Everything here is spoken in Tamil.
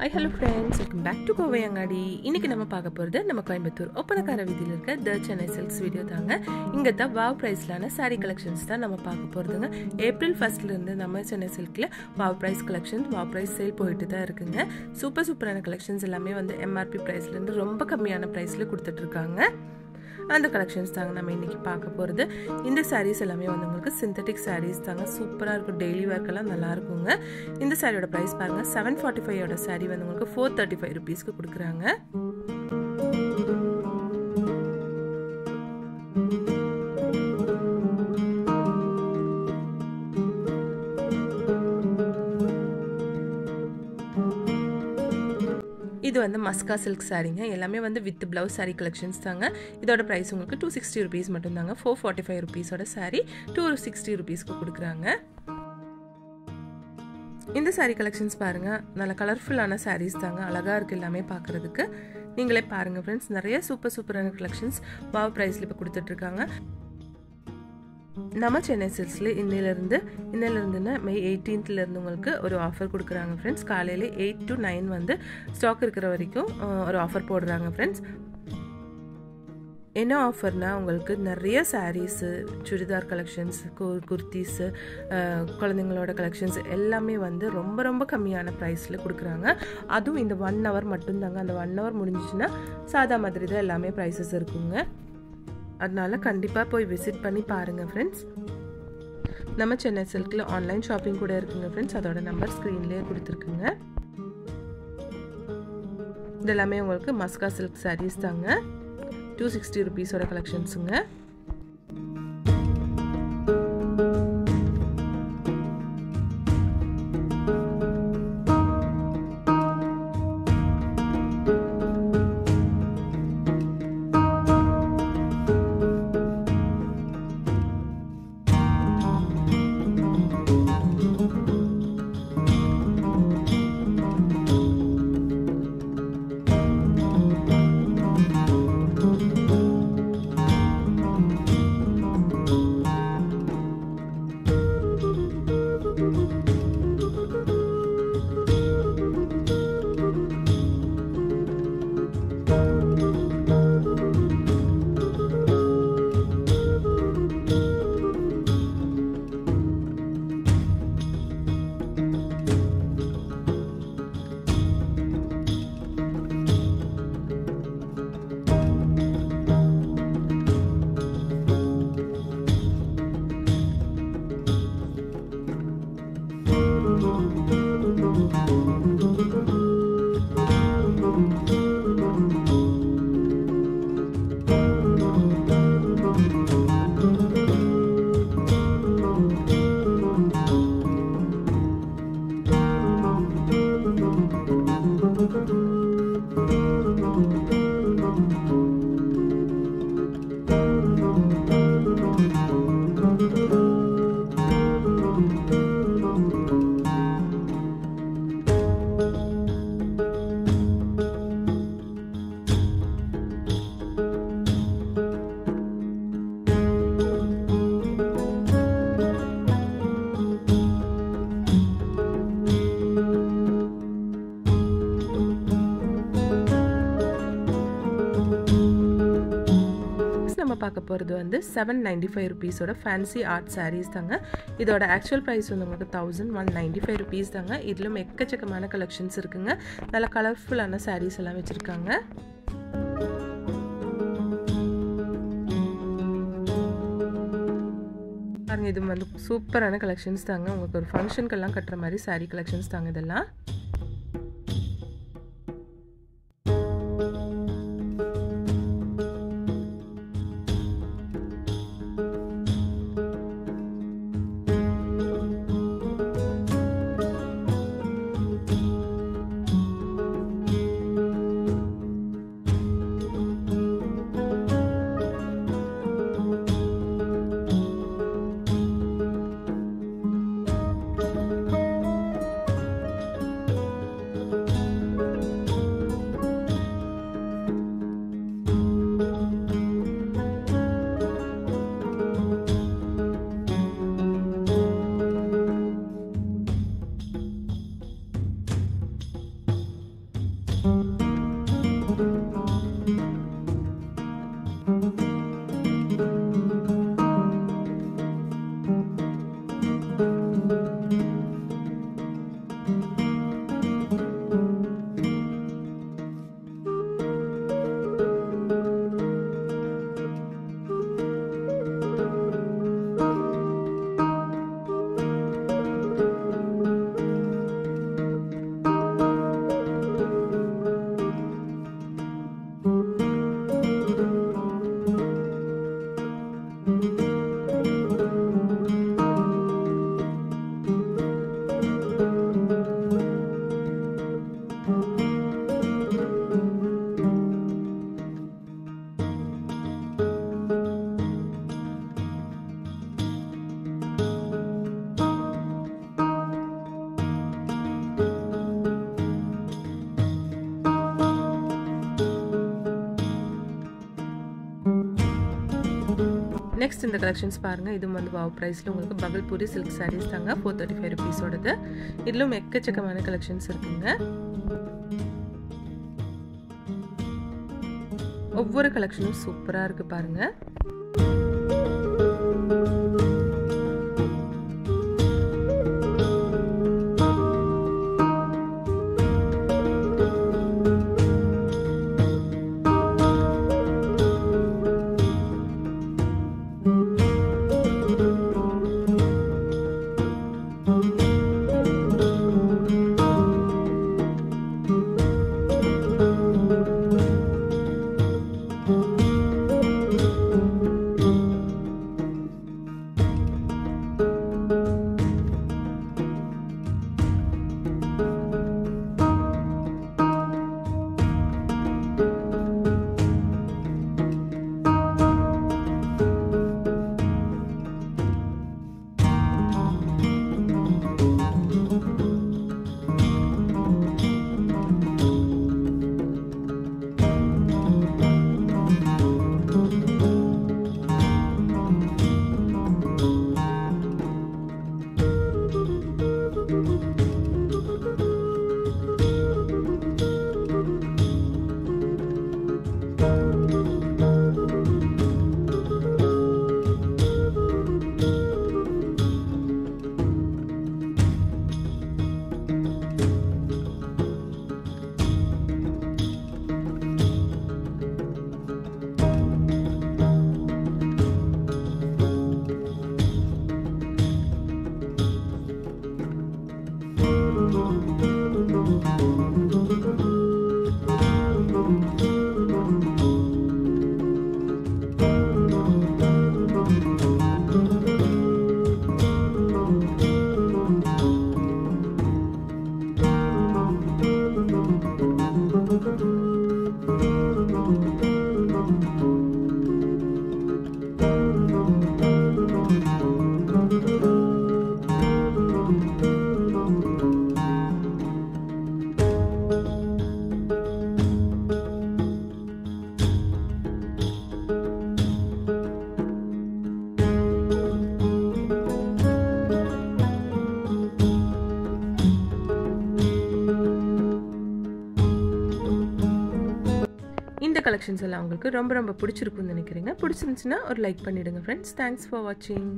Hi hello friends, welcome back to Kovai Angadi. இன்னைக்கு நம்ம பார்க்க போறது நம்ம கோயம்புத்தூர் ஒப்பனக்கார வீதியில இருக்க தி சென்னை சில்க்ஸ் வீடியோ தாங்க. இங்க தான் வாவ் பிரைஸ்லான saree collections தான் நம்ம பார்க்க போறதுங்க. ஏப்ரல் 1st இருந்து நம்ம சென்னை சில்க்ல wow price collections, wow price sale போயிட்டு தான் இருக்குங்க. சூப்பரான collections எல்லாமே வந்து MRP பிரைஸ்ல இருந்து ரொம்ப கம்மியான பிரைஸ்ல கொடுத்துட்டு இருக்காங்க. அந்த கலெக்ஷன்ஸ் தாங்க நம்ம இன்னைக்கு பார்க்க போகிறது. இந்த சாரீஸ் எல்லாமே வந்து உங்களுக்கு சிந்தட்டிக் சாரீஸ் தாங்க. சூப்பராக இருக்கும், டெய்லி வேர்க்கெல்லாம் நல்லா இருக்குங்க. இந்த சாரியோட ப்ரைஸ் பாருங்கள், 745 சாரீ வந்து உங்களுக்கு 435 ருபீஸ்க்கு கொடுக்குறாங்க. இது வந்து மஸ்கா சில்க் சாரீங்க. எல்லாமே வந்து வித் பிளவுஸ் சாரீ கலெக்ஷன்ஸ் தாங்க. இதோட ப்ரைஸ் உங்களுக்கு 260 ருபீஸ் மட்டும் தாங்க. 445 ருபீஸோட சாரீ 260 ருபீஸ்க்கு கொடுக்குறாங்க. இந்த சாரீ கலெக்ஷன்ஸ் பாருங்க, நல்ல கலர்ஃபுல்லான சாரீஸ் தாங்க. அழகா இருக்கு எல்லாமே பார்க்கறதுக்கு. நீங்களே பாருங்க ஃப்ரெண்ட்ஸ், நிறைய சூப்பரான கலெக்ஷன்ஸ் வாவ் பிரைஸ்ல இப்போ கொடுத்துட்டு இருக்காங்க. நம்ம சென்னை சில்க்ஸ்ல இன்னிலிருந்து மே 18th இருந்து உங்களுக்கு ஒரு ஆஃபர் கொடுக்குறாங்க ஃப்ரெண்ட்ஸ். காலையில 8 to 9 வந்து ஸ்டாக் இருக்கிற வரைக்கும் ஒரு ஆஃபர் போடுறாங்க ஃப்ரெண்ட்ஸ். என்ன ஆஃபர்னா, உங்களுக்கு நிறைய சாரீஸு, சுடிதார் கலெக்ஷன்ஸ், குர்த்திஸு, குழந்தைங்களோட கலெக்ஷன்ஸ் எல்லாமே வந்து ரொம்ப கம்மியான ப்ரைஸில் கொடுக்குறாங்க. அதுவும் இந்த 1 hour மட்டும்தாங்க. அந்த 1 hour முடிஞ்சிச்சுன்னா சாதா மாதிரி தான் எல்லாமே ப்ரைஸஸ் இருக்குங்க. அதனால கண்டிப்பாக போய் விசிட் பண்ணி பாருங்கள் ஃப்ரெண்ட்ஸ். நம்ம சென்னை சில்கில் ஆன்லைன் ஷாப்பிங் கூட இருக்குங்க ஃப்ரெண்ட்ஸ். அதோட நம்பர் ஸ்க்ரீன்லேயே கொடுத்துருக்குங்க. இதெல்லாமே உங்களுக்கு மஸ்கா சில்க் சாரீஸ் தாங்க. 260 ருபீஸோட கலெக்ஷன்ஸுங்க. நம்ம பார்க்க போகிறது வந்து 795 ருபீஸோட ஃபேன்சி ஆர்ட் சாரீஸ் தாங்க. இதோட ஆக்சுவல் ப்ரைஸ் வந்து உங்களுக்கு 1195 ருபீஸ் தாங்க. இதிலும் எக்கச்சக்கமான கலெக்ஷன்ஸ் இருக்குங்க. நல்ல கலர்ஃபுல்லான சாரீஸ் எல்லாம் வச்சுருக்காங்க. பாருங்க, இது வந்து சூப்பரான கலெக்ஷன்ஸ் தாங்க. உங்களுக்கு ஒரு ஃபங்க்ஷனுக்கெல்லாம் கட்டுற மாதிரி சாரீ கலெக்ஷன்ஸ் தாங்க இதெல்லாம். நெக்ஸ்ட் இந்த கலெக்ஷன்ஸ் பாருங்க. இது வந்து வாவ் பிரைஸ்ல உங்களுக்கு பகல்பூரி சில்க் சாரீஸ் தாங்க 435 ரூபீஸோடது. இதுலயும் எக்கச்சக்கமான கலெக்ஷன்ஸ் இருக்குங்க. ஒவ்வொரு கலெக்ஷனும் சூப்பரா இருக்கு பாருங்க. இந்த கலெக்ஷன்ஸ் எல்லாம் உங்களுக்கு ரொம்ப ரொம்ப பிடிச்சிருக்கும்னு நினைக்கிறீங்க. பிடிச்சிருந்துச்சுன்னா ஒரு லைக் பண்ணிடுங்க ஃப்ரெண்ட்ஸ். தேங்க்ஸ் ஃபார் வாட்சிங்.